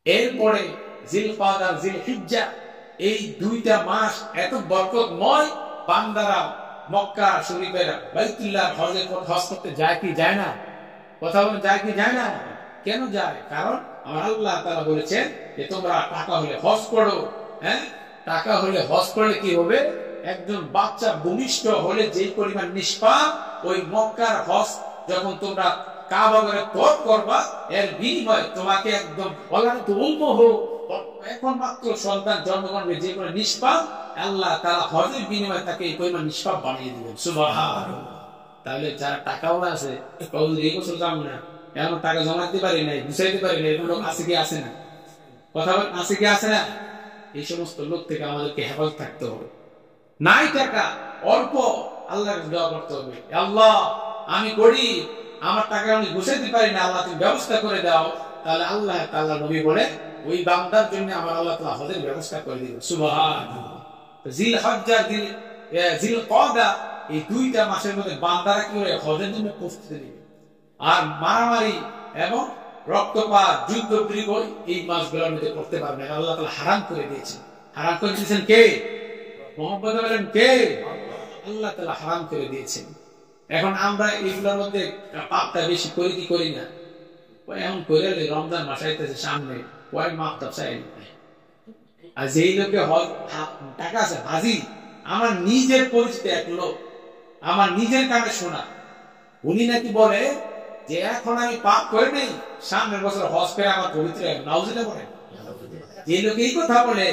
এরপরে জিলকাদা আর জিলহিজ্জা, এই দুইটা মাস এত বরকতময়, বান্দারা মক্কা শরীফের বাইতুল্লাহ হজ করতে যায় কি যায় না? কথা বলেন, যায় কি যায় না? কেন যায়? কারণ আমার আল্লাহ তাআলা বলেছেন যে তোমরা টাকা হলে হজ করো। হ্যাঁ, টাকা হলে হজ করলে কি হবে? একজন বাচ্চা ভূমিষ্ঠ হলে যে পরিমাণ নিষ্পাপ, ওই মক্কার হজ যখন তোমরা কাবা ঘরে তওয়াফ করবা, এর বিনিময়ে তোমাকে একদম এখন মাত্র সন্তান জন্মগ্রহণ যে কোনো নিষ্পাপ, আল্লাহ তাআলা হজের বিনিময়ে তাকে এই পরিমাণ নিষ্পাপ বানিয়ে দিবেন। সুবহানাল্লাহ। তাহলে যারা টাকাওয়ালা আছে, এই বছর যাবো না, এমন টাকা জমাতে পারি নাই, গুছাইতে পারি না, এরকম লোক আছে কি আছে না? কথা বলেন, আছে কি আছে না? এই সমস্ত লোক থেকে আমাদেরকে হেফাজত থাকতে হবে। নাই টাকা, অল্প, আল্লাহকে দোয়া করতে হবে, আল্লাহ আমি গরিব, আমার টাকা আমি গুছাইতে পারি না, আল্লাহ তুমি ব্যবস্থা করে দাও। তাহলে আল্লাহ তাআলা নবী বলে ওই বান্দার জন্য আমার আল্লাহ তাআলা হজের ব্যবস্থা করে দিবেন। সুবহানাল্লাহ। জিলহজ্জা, জিলকাদা, এই দুইটা মাসের মধ্যে বান্দারা কি করে হজের জন্য প্রস্তুতি নেবে। আর মারামারি এবং রক্তপাত, যুদ্ধ বিগ্রহ এই মাসগুলোর মধ্যে করতে পারবে না, আল্লাহ তাআলা হারাম করে দিয়েছেন। হারাম করে দিয়েছেন কে? মুহাম্মদ বলেন কে? আল্লাহ তাআলা হারাম করে দিয়েছেন। এখন আমরা এইগুলোর মধ্যে পাপটা বেশি করি কি করি না? এমন করে রমজান মাস আইতেছে সামনে, কয়েক মাপটা চাই। আর যেই লোকে টাকা আছে হাজি, আমার নিজের পরিচিত এক লোক, আমার নিজের কানে শোনা, উনি নাকি বলে যে এখন আমি পাপ করে নেই, সামনের বছর হজ করে আমার পবিত্র নাউজুবিল্লাহ বলে। যে লোক এই কথা বলে